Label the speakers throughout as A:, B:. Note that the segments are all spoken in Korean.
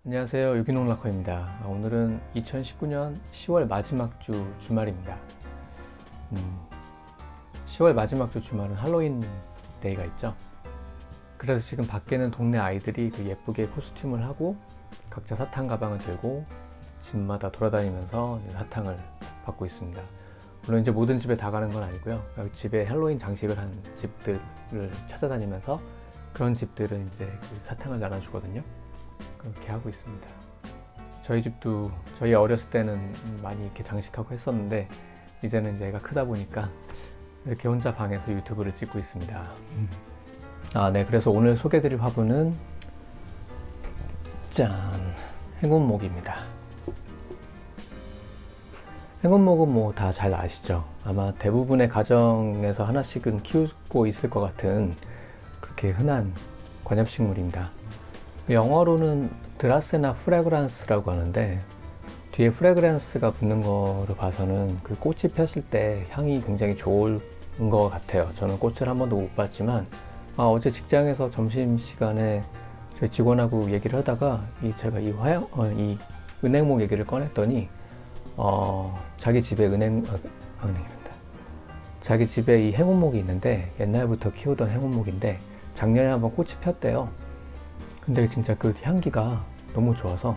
A: 안녕하세요, 유기농 락커입니다. 오늘은 2019년 10월 마지막 주 주말입니다. 10월 마지막 주 주말은 할로윈 데이가 있죠. 그래서 지금 밖에는 동네 아이들이 예쁘게 코스튬을 하고 각자 사탕 가방을 들고 집마다 돌아다니면서 사탕을 받고 있습니다. 물론 이제 모든 집에 다 가는 건 아니고요. 집에 할로윈 장식을 한 집들을 찾아다니면서 그런 집들은 이제 사탕을 나눠주거든요. 그렇게 하고 있습니다. 저희 집도 저희 어렸을 때는 많이 이렇게 장식하고 했었는데 이제는 이제 애가 크다 보니까 이렇게 혼자 방에서 유튜브를 찍고 있습니다. 네, 그래서 오늘 소개해드릴 화분은 짠! 행운목입니다. 행운목은 뭐 다 잘 아시죠? 아마 대부분의 가정에서 하나씩은 키우고 있을 것 같은 그렇게 흔한 관엽식물입니다. 영어로는 드라세나 프레그란스라고 하는데 뒤에 프레그란스가 붙는 거로 봐서는 그 꽃이 폈을 때 향이 굉장히 좋은 것 같아요. 저는 꽃을 한 번도 못 봤지만 어제 직장에서 점심시간에 저희 직원하고 얘기를 하다가 제가 이 은행목 얘기를 꺼냈더니 자기 집에 자기 집에 이 행운목이 있는데 옛날부터 키우던 행운목인데 작년에 한번 꽃이 폈대요. 근데 진짜 그 향기가 너무 좋아서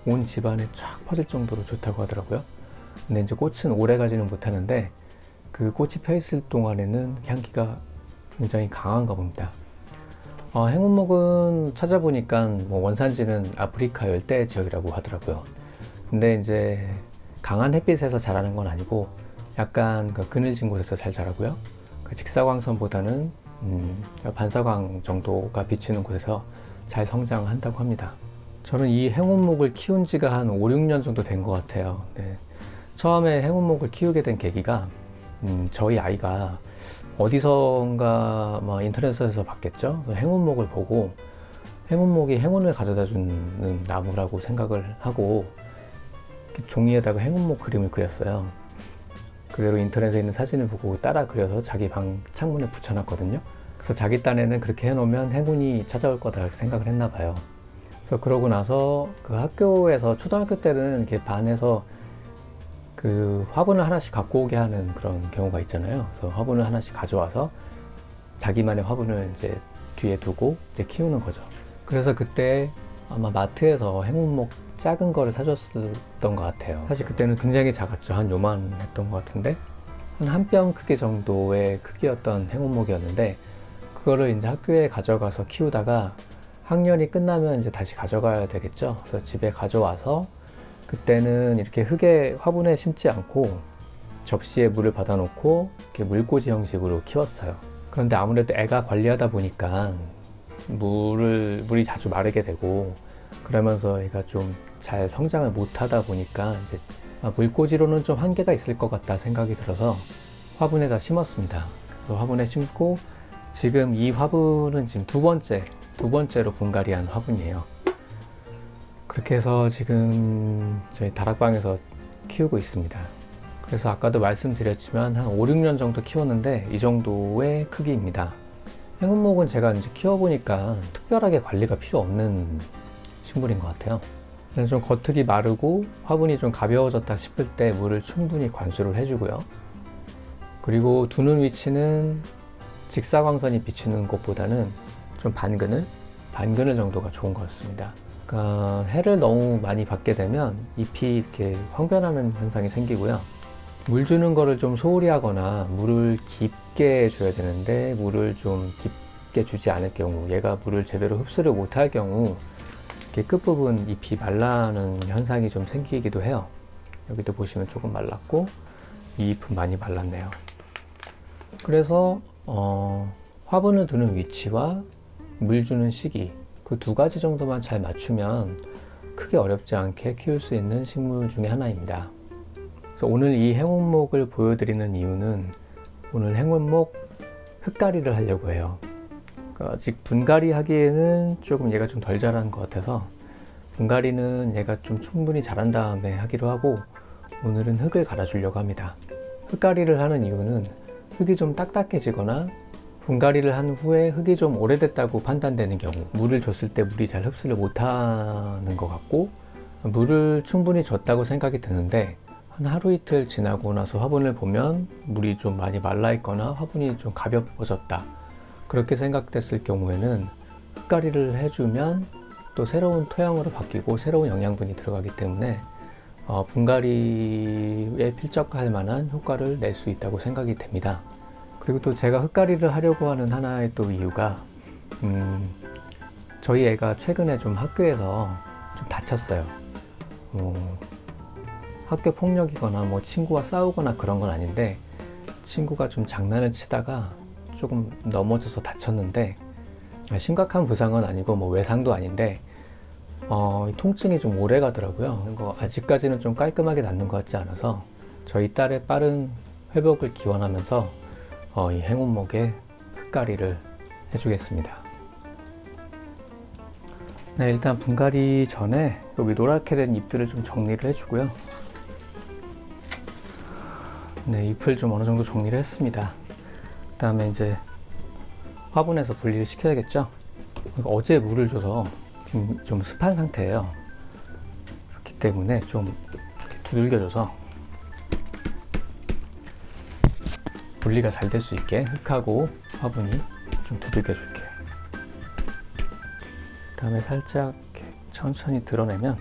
A: 온 집안에 쫙 퍼질 정도로 좋다고 하더라고요. 근데 이제 꽃은 오래 가지는 못하는데 그 꽃이 펴 있을 동안에는 향기가 굉장히 강한가 봅니다. 행운목은 찾아보니까 뭐 원산지는 아프리카 열대 지역이라고 하더라고요. 근데 이제 강한 햇빛에서 자라는 건 아니고 약간 그늘진 곳에서 잘 자라고요. 그 직사광선보다는 반사광 정도가 비치는 곳에서 잘 성장한다고 합니다. 저는 이 행운목을 키운 지가 한 5, 6년 정도 된 것 같아요. 네. 처음에 행운목을 키우게 된 계기가 저희 아이가 어디선가 인터넷에서 봤겠죠. 행운목을 보고 행운목이 행운을 가져다 주는 나무라고 생각을 하고 종이에다가 행운목 그림을 그렸어요. 그대로 인터넷에 있는 사진을 보고 따라 그려서 자기 방 창문에 붙여놨거든요. 그래서 자기 딴에는 그렇게 해놓으면 행운이 찾아올 거다 생각을 했나 봐요. 그래서 그러고 나서 그 학교에서 초등학교 때는 이렇게 반에서 그 화분을 하나씩 갖고 오게 하는 그런 경우가 있잖아요. 그래서 화분을 하나씩 가져와서 자기만의 화분을 이제 뒤에 두고 이제 키우는 거죠. 그래서 그때 아마 마트에서 행운목 작은 거를 사줬었던 것 같아요. 사실 그때는 굉장히 작았죠. 한 요만했던 것 같은데 한 뼘 크기 정도의 크기였던 행운목이었는데 그거를 이제 학교에 가져가서 키우다가 학년이 끝나면 이제 다시 가져가야 되겠죠. 그래서 집에 가져와서 그때는 이렇게 화분에 심지 않고 접시에 물을 받아놓고 이렇게 물꽂이 형식으로 키웠어요. 그런데 아무래도 애가 관리하다 보니까 물이 자주 마르게 되고 그러면서 애가 좀 잘 성장을 못하다 보니까 이제 물꽂이로는 좀 한계가 있을 것 같다 생각이 들어서 화분에다 심었습니다. 그래서 화분에 심고 지금 이 화분은 지금 두 번째로 분갈이한 화분이에요. 그렇게 해서 지금 저희 다락방에서 키우고 있습니다. 그래서 아까도 말씀드렸지만 한 5, 6년 정도 키웠는데 이 정도의 크기입니다. 행운목은 제가 이제 키워보니까 특별하게 관리가 필요 없는 식물인 것 같아요. 좀 겉흙이 마르고 화분이 좀 가벼워졌다 싶을 때 물을 충분히 관수를 해주고요. 그리고 두는 위치는 직사광선이 비치는 곳보다는 좀 반그늘 정도가 좋은 것 같습니다. 그러니까 해를 너무 많이 받게 되면 잎이 이렇게 황변하는 현상이 생기고요. 물 주는 거를 좀 소홀히 하거나 물을 깊게 줘야 되는데 물을 좀 깊게 주지 않을 경우, 얘가 물을 제대로 흡수를 못할 경우 이렇게 끝부분 잎이 말라는 현상이 좀 생기기도 해요. 여기도 보시면 조금 말랐고 이 잎은 많이 말랐네요. 그래서 화분을 두는 위치와 물 주는 시기 그 두 가지 정도만 잘 맞추면 크게 어렵지 않게 키울 수 있는 식물 중에 하나입니다. 그래서 오늘 이 행운목을 보여드리는 이유는 오늘 행운목 흙가리를 하려고 해요. 그러니까 아직 분갈이 하기에는 조금 얘가 좀 덜 자란 것 같아서 분갈이는 얘가 좀 충분히 자란 다음에 하기로 하고 오늘은 흙을 갈아주려고 합니다. 흙가리를 하는 이유는 흙이 좀 딱딱해지거나 분갈이를 한 후에 흙이 좀 오래됐다고 판단되는 경우, 물을 줬을 때 물이 잘 흡수를 못하는 것 같고, 물을 충분히 줬다고 생각이 드는데 한 하루 이틀 지나고 나서 화분을 보면 물이 좀 많이 말라 있거나 화분이 좀 가벼워졌다, 그렇게 생각됐을 경우에는 흙갈이를 해주면 또 새로운 토양으로 바뀌고 새로운 영양분이 들어가기 때문에 분갈이에 필적할 만한 효과를 낼 수 있다고 생각이 됩니다. 그리고 또 제가 흙갈이를 하려고 하는 하나의 또 이유가 저희 애가 최근에 좀 학교에서 좀 다쳤어요. 학교 폭력이거나 뭐 친구와 싸우거나 그런 건 아닌데, 친구가 좀 장난을 치다가 조금 넘어져서 다쳤는데, 심각한 부상은 아니고 뭐 외상도 아닌데 통증이 좀 오래 가더라고요. 아직까지는 좀 깔끔하게 낫는 것 같지 않아서 저희 딸의 빠른 회복을 기원하면서 이 행운목에 흙갈이를 해주겠습니다. 네, 일단 분갈이 전에 여기 노랗게 된 잎들을 좀 정리를 해주고요. 네, 잎을 좀 어느 정도 정리를 했습니다. 그 다음에 이제 화분에서 분리를 시켜야겠죠. 어제 물을 줘서 좀 습한 상태예요. 그렇기 때문에 좀 두들겨줘서 분리가 잘 될 수 있게 흙하고 화분이 좀 두들겨 줄게요. 그 다음에 살짝 천천히 드러내면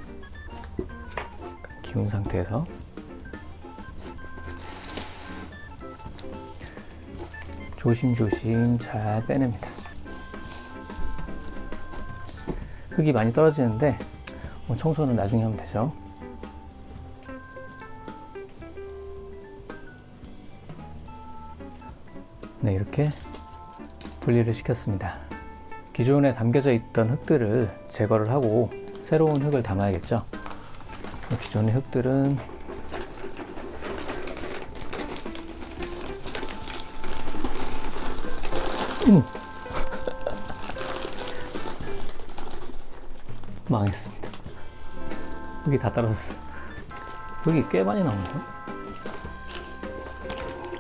A: 기운 상태에서 조심조심 잘 빼냅니다. 흙이 많이 떨어지는데 청소는 나중에 하면 되죠. 네, 이렇게 분리를 시켰습니다. 기존에 담겨져 있던 흙들을 제거를 하고 새로운 흙을 담아야겠죠. 기존의 흙들은 망했습니다. 흙이 다 떨어졌어요. 흙이 꽤 많이 나오네요.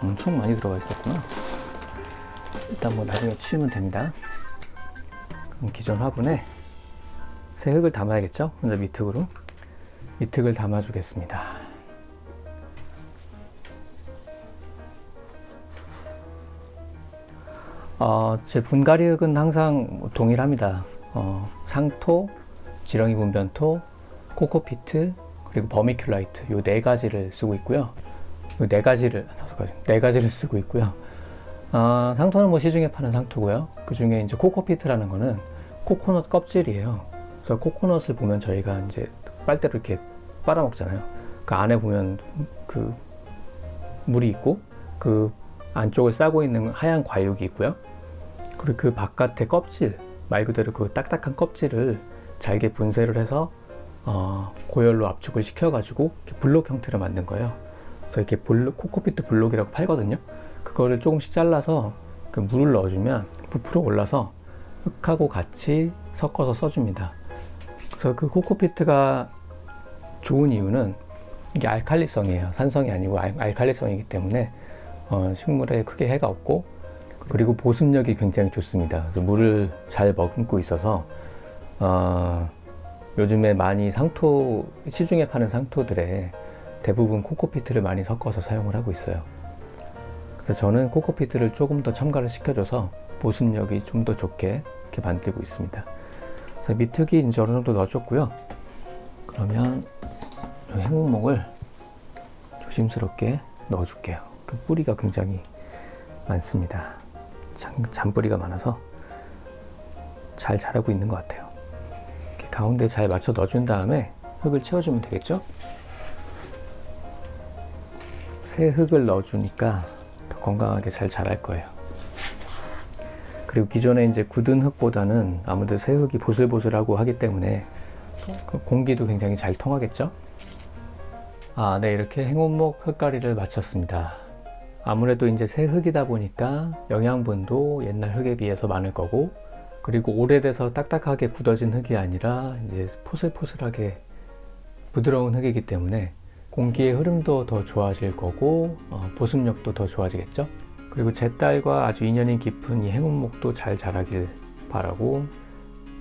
A: 엄청 많이 들어가 있었구나. 일단 뭐 나중에 치우면 됩니다. 그럼 기존 화분에 새 흙을 담아야겠죠. 먼저 밑흙으로 밑흙을 담아 주겠습니다. 제 분갈이 흙은 항상 동일합니다. 상토, 지렁이 분변토, 코코피트, 그리고 버미큘라이트, 요 네 가지를 쓰고 있고요. 네 가지를 쓰고 있고요. 상토는 뭐 시중에 파는 상토고요. 그 중에 이제 코코피트라는 거는 코코넛 껍질이에요. 그래서 코코넛을 보면 저희가 이제 빨대로 이렇게 빨아먹잖아요. 그 안에 보면 그 물이 있고 그 안쪽을 싸고 있는 하얀 과육이 있고요. 그리고 그 바깥에 껍질, 말 그대로 그 딱딱한 껍질을 잘게 분쇄를 해서 고열로 압축을 시켜가지고 블록 형태로 만든 거예요. 그래서 이렇게 코코피트 블록이라고 팔거든요. 그거를 조금씩 잘라서 그 물을 넣어주면 부풀어 올라서 흙하고 같이 섞어서 써줍니다. 그래서 그 코코피트가 좋은 이유는 이게 알칼리성이에요. 산성이 아니고 알칼리성이기 때문에 식물에 크게 해가 없고, 그리고 보습력이 굉장히 좋습니다. 그래서 물을 잘 머금고 있어서 요즘에 많이 시중에 파는 상토들에 대부분 코코피트를 많이 섞어서 사용을 하고 있어요. 그래서 저는 코코피트를 조금 더 첨가를 시켜줘서 보습력이 좀 더 좋게 이렇게 만들고 있습니다. 그래서 밑흙이 이제 어느 정도 넣어줬고요. 그러면 행운목을 조심스럽게 넣어줄게요. 그 뿌리가 굉장히 많습니다. 잔뿌리가 많아서 잘 자라고 있는 것 같아요. 이렇게 가운데 잘 맞춰 넣어준 다음에 흙을 채워주면 되겠죠? 새 흙을 넣어주니까 더 건강하게 잘 자랄 거예요. 그리고 기존에 이제 굳은 흙보다는 아무래도 새 흙이 보슬보슬하고 하기 때문에 공기도 굉장히 잘 통하겠죠? 네, 이렇게 행운목 흙갈이를 마쳤습니다. 아무래도 이제 새 흙이다 보니까 영양분도 옛날 흙에 비해서 많을 거고, 그리고 오래돼서 딱딱하게 굳어진 흙이 아니라 이제 포슬포슬하게 부드러운 흙이기 때문에 공기의 흐름도 더 좋아질 거고 보습력도 더 좋아지겠죠. 그리고 제 딸과 아주 인연이 깊은 이 행운목도 잘 자라길 바라고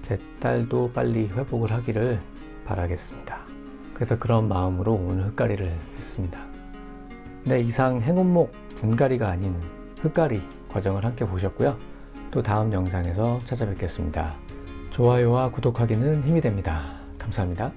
A: 제 딸도 빨리 회복을 하기를 바라겠습니다. 그래서 그런 마음으로 오늘 흙가리를 했습니다. 네, 이상 행운목 분갈이가 아닌 흙가리 과정을 함께 보셨고요. 또 다음 영상에서 찾아뵙겠습니다. 좋아요와 구독하기는 힘이 됩니다. 감사합니다.